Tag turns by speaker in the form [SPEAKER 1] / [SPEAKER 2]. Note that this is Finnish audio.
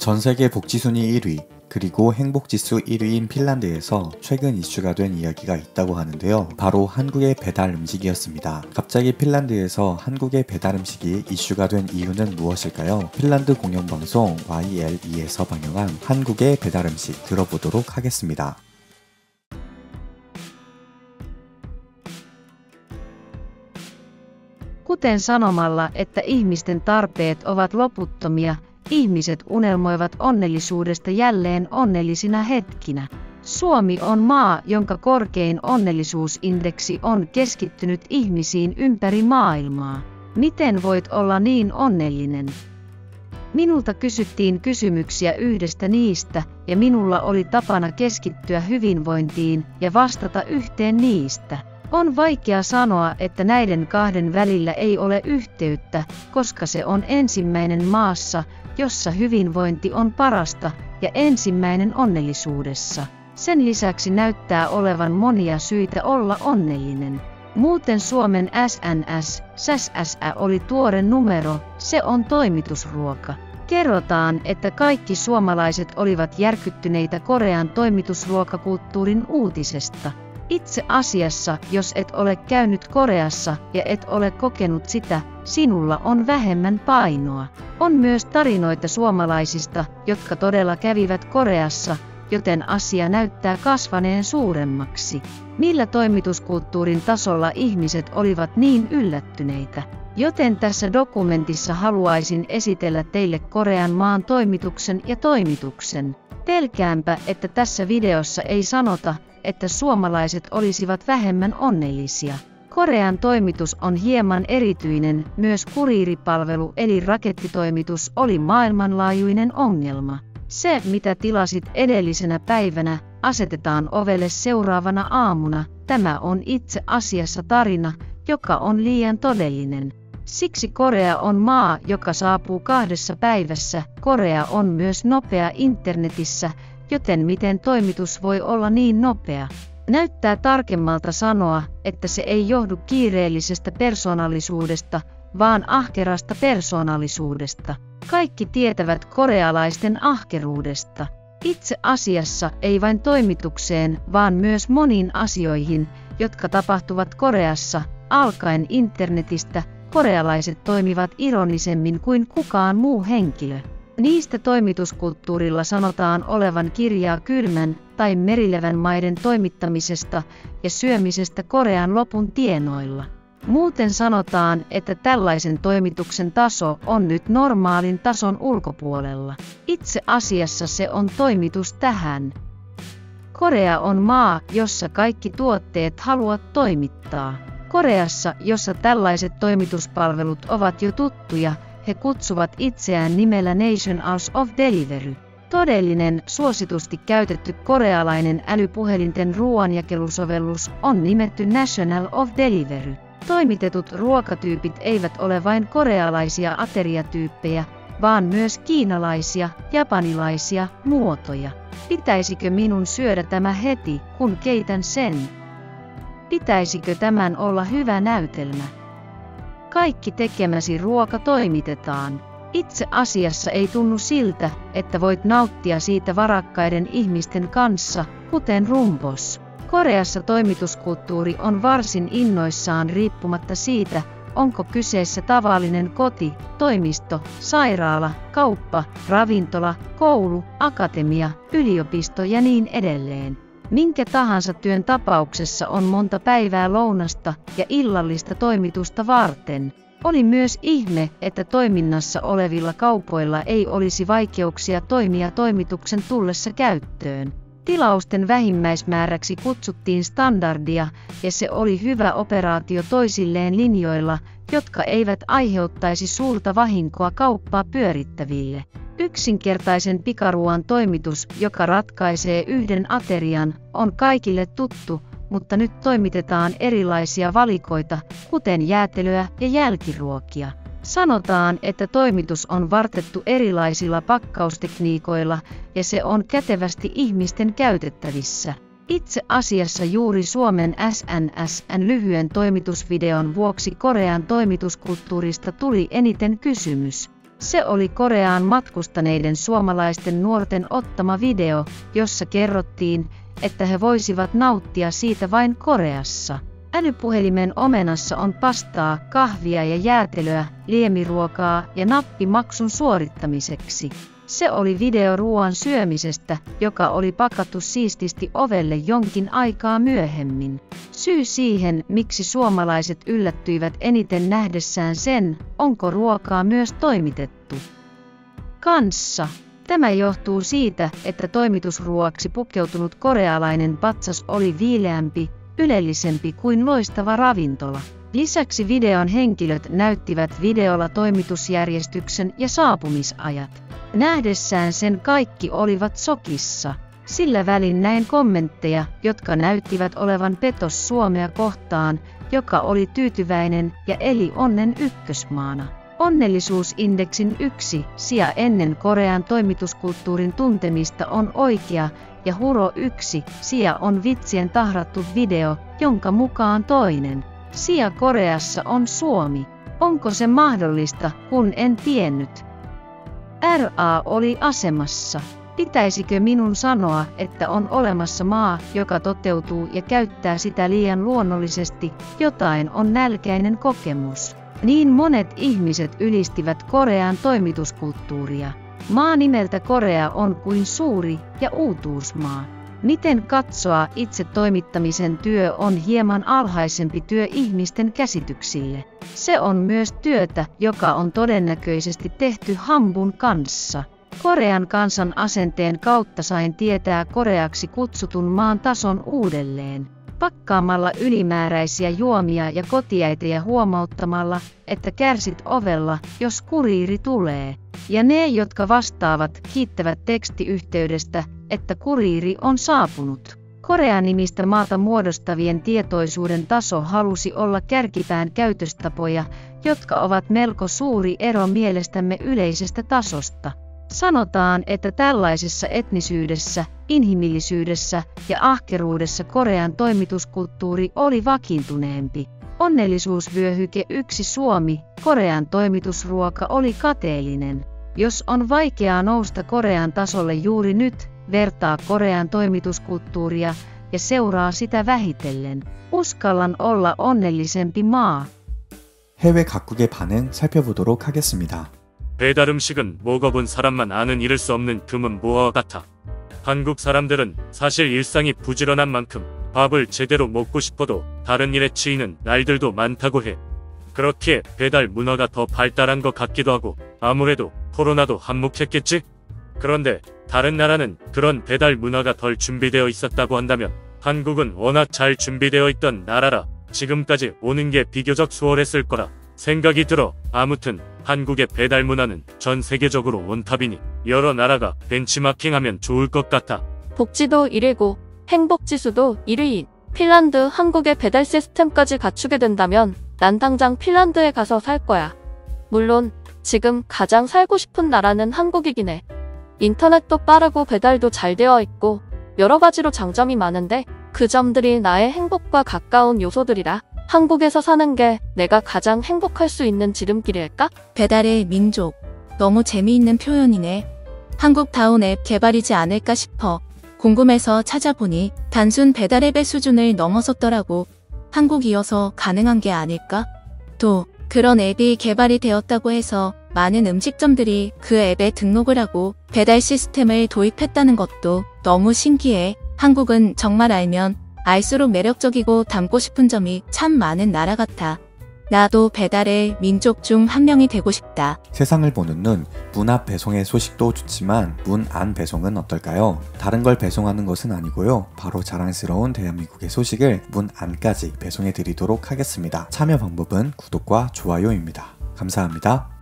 [SPEAKER 1] 전 세계 복지순위 1위, 그리고 행복지수 1위인 핀란드에서 최근 이슈가 된 이야기가 있다고 하는데요. 바로 한국의 배달 음식이었습니다. 갑자기 핀란드에서 한국의 배달 음식이 이슈가 된 이유는 무엇일까요? 핀란드 공영방송 YLE에서 방영한 한국의 배달 음식 들어보도록 하겠습니다.
[SPEAKER 2] Kuten sanomalla, että ihmisten tarpeet ovat loputtomia, ihmiset unelmoivat onnellisuudesta jälleen onnellisina hetkinä. Suomi on maa, jonka korkein onnellisuusindeksi on keskittynyt ihmisiin ympäri maailmaa. Miten voit olla niin onnellinen? Minulta kysyttiin kysymyksiä yhdestä niistä, ja minulla oli tapana keskittyä hyvinvointiin ja vastata yhteen niistä. On vaikea sanoa, että näiden kahden välillä ei ole yhteyttä, koska se on ensimmäinen maassa, jossa hyvinvointi on parasta, ja ensimmäinen onnellisuudessa. Sen lisäksi näyttää olevan monia syitä olla onnellinen. Muuten Suomen SNS:ssä oli tuore numero, se on toimitusruoka. Kerrotaan, että kaikki suomalaiset olivat järkyttyneitä Korean toimitusruokakulttuurin uutisesta. Itse asiassa, jos et ole käynyt Koreassa ja et ole kokenut sitä, sinulla on vähemmän painoa. On myös tarinoita suomalaisista, jotka todella kävivät Koreassa, joten asia näyttää kasvaneen suuremmaksi. Millä toimituskulttuurin tasolla ihmiset olivat niin yllättyneitä? Joten tässä dokumentissa haluaisin esitellä teille Korean maan toimituksen ja toimituksen. Pelkäänpä, että tässä videossa ei sanota, että suomalaiset olisivat vähemmän onnellisia. Korean toimitus on hieman erityinen, myös kuriiripalvelu eli rakettitoimitus oli maailmanlaajuinen ongelma. Se, mitä tilasit edellisenä päivänä, asetetaan ovelle seuraavana aamuna. Tämä on itse asiassa tarina, joka on liian todellinen. Siksi Korea on maa, joka saapuu 2 päivässä. Korea on myös nopea internetissä, joten miten toimitus voi olla niin nopea? Näyttää tarkemmalta sanoa, että se ei johdu kiireellisestä persoonallisuudesta, vaan ahkerasta persoonallisuudesta. Kaikki tietävät korealaisten ahkeruudesta. Itse asiassa ei vain toimitukseen, vaan myös moniin asioihin, jotka tapahtuvat Koreassa, alkaen internetistä, korealaiset toimivat ironisemmin kuin kukaan muu henkilö. Niistä toimituskulttuurilla sanotaan olevan kirjaa kylmän tai merilevän maiden toimittamisesta ja syömisestä Korean lopun tienoilla. Muuten sanotaan, että tällaisen toimituksen taso on nyt normaalin tason ulkopuolella. Itse asiassa se on toimitus tähän. Korea on maa, jossa kaikki tuotteet haluat toimittaa. Koreassa, jossa tällaiset toimituspalvelut ovat jo tuttuja, he kutsuvat itseään nimellä Nationals of Delivery. Todellinen, suositusti käytetty korealainen älypuhelinten ruoanjakelusovellus on nimetty National of Delivery. Toimitetut ruokatyypit eivät ole vain korealaisia ateriatyyppejä, vaan myös kiinalaisia, japanilaisia muotoja. Pitäisikö minun syödä tämä heti, kun keitän sen? Pitäisikö tämän olla hyvä näytelmä? Kaikki tekemäsi ruoka toimitetaan. Itse asiassa ei tunnu siltä, että voit nauttia siitä varakkaiden ihmisten kanssa, kuten rumpos. Koreassa toimituskulttuuri on varsin innoissaan riippumatta siitä, onko kyseessä tavallinen koti, toimisto, sairaala, kauppa, ravintola, koulu, akatemia, yliopisto ja niin edelleen. Minkä tahansa työn tapauksessa on monta päivää lounasta ja illallista toimitusta varten. Oli myös ihme, että toiminnassa olevilla kaupoilla ei olisi vaikeuksia toimia toimituksen tullessa käyttöön. Tilausten vähimmäismääräksi kutsuttiin standardia, ja se oli hyvä operaatio toisilleen linjoilla, jotka eivät aiheuttaisi suurta vahinkoa kauppaa pyörittäville. Yksinkertaisen pikaruoan toimitus, joka ratkaisee yhden aterian, on kaikille tuttu, mutta nyt toimitetaan erilaisia valikoita, kuten jäätelöä ja jälkiruokia. Sanotaan, että toimitus on vartettu erilaisilla pakkaustekniikoilla ja se on kätevästi ihmisten käytettävissä. Itse asiassa juuri Suomen SNS:n lyhyen toimitusvideon vuoksi Korean toimituskulttuurista tuli eniten kysymys. Se oli Koreaan matkustaneiden suomalaisten nuorten ottama video, jossa kerrottiin, että he voisivat nauttia siitä vain Koreassa. Älypuhelimen omenassa on pastaa, kahvia ja jäätelöä, liemiruokaa ja nappi maksun suorittamiseksi. Se oli video ruoan syömisestä, joka oli pakattu siististi ovelle jonkin aikaa myöhemmin. Syy siihen, miksi suomalaiset yllättyivät eniten nähdessään sen, onko ruokaa myös toimitettu kanssa. Tämä johtuu siitä, että toimitusruoaksi pukeutunut korealainen patsas oli viileämpi, ylellisempi kuin loistava ravintola. Lisäksi videon henkilöt näyttivät videolla toimitusjärjestyksen ja saapumisajat. Nähdessään sen kaikki olivat sokissa. Sillä välin näin kommentteja, jotka näyttivät olevan petos Suomea kohtaan, joka oli tyytyväinen ja eli onnen ykkösmaana. Onnellisuusindeksin 1 sija ennen Korean toimituskulttuurin tuntemista on oikea, ja huro 1 sija on vitsien tahrattu video, jonka mukaan toinen sija Koreassa on Suomi. Onko se mahdollista, kun en tiennyt? RA oli asemassa. Pitäisikö minun sanoa, että on olemassa maa, joka toteutuu ja käyttää sitä liian luonnollisesti, jotain on nälkäinen kokemus? Niin monet ihmiset ylistivät Korean toimituskulttuuria. Maa nimeltä Korea on kuin suuri ja uutuusmaa. Miten katsoa itse toimittamisen työ on hieman alhaisempi työ ihmisten käsityksille. Se on myös työtä, joka on todennäköisesti tehty Hambun kanssa. Korean kansan asenteen kautta sain tietää koreaksi kutsutun maan tason uudelleen. Pakkaamalla ylimääräisiä juomia ja kotiäitejä huomauttamalla, että kärsit ovella, jos kuriiri tulee. Ja ne, jotka vastaavat, kiittävät tekstiyhteydestä, että kuriiri on saapunut. Korea-nimistä maata muodostavien tietoisuuden taso halusi olla kärkipään käytöstapoja, jotka ovat melko suuri ero mielestämme yleisestä tasosta. Sanotaan, että tällaisessa etnisyydessä, inhimillisyydessä ja ahkeruudessa Korean toimituskulttuuri oli vakiintuneempi. Onnellisuusvyöhyke 1 Suomi, Korean toimitusruoka oli kateellinen. Jos on vaikeaa nousta Korean tasolle juuri nyt, vertaa Korean toimituskulttuuria ja seuraa sitä vähitellen. Uskallan olla onnellisempi maa.
[SPEAKER 1] 해외 각국의 반응 살펴보도록 하겠습니다.
[SPEAKER 3] 배달 음식은 먹어본 사람만 아는 잃을 수 없는 드문 모어와 같아. 한국 사람들은 사실 일상이 부지런한 만큼 밥을 제대로 먹고 싶어도 다른 일에 치이는 날들도 많다고 해. 그렇기에 배달 문화가 더 발달한 것 같기도 하고 아무래도 코로나도 한몫했겠지? 그런데 다른 나라는 그런 배달 문화가 덜 준비되어 있었다고 한다면 한국은 워낙 잘 준비되어 있던 나라라 지금까지 오는 게 비교적 수월했을 거라 생각이 들어. 아무튼 한국의 배달 문화는 전 세계적으로 원탑이니 여러 나라가 벤치마킹하면 좋을 것 같아.
[SPEAKER 4] 복지도 1위고 행복지수도 1위인 핀란드, 한국의 배달 시스템까지 갖추게 된다면 난 당장 핀란드에 가서 살 거야. 물론 지금 가장 살고 싶은 나라는 한국이긴 해. 인터넷도 빠르고 배달도 잘 되어 있고 여러 가지로 장점이 많은데 그 점들이 나의 행복과 가까운 요소들이라 한국에서 사는 게 내가 가장 행복할 수 있는 지름길일까?
[SPEAKER 5] 배달의 민족. 너무 재미있는 표현이네. 한국다운 앱 개발이지 않을까 싶어. 궁금해서 찾아보니 단순 배달 앱의 수준을 넘어섰더라고. 한국이어서 가능한 게 아닐까? 또 그런 앱이 개발이 되었다고 해서 많은 음식점들이 그 앱에 등록을 하고 배달 시스템을 도입했다는 것도 너무 신기해. 한국은 정말 알면 알수록 매력적이고 닮고 싶은 점이 참 많은 나라 같아. 나도 배달의 민족 중 한 명이 되고 싶다.
[SPEAKER 1] 세상을 보는 눈, 문 앞 배송의 소식도 좋지만 문 안 배송은 어떨까요? 다른 걸 배송하는 것은 아니고요. 바로 자랑스러운 대한민국의 소식을 문 안까지 배송해 드리도록 하겠습니다. 참여 방법은 구독과 좋아요입니다. 감사합니다.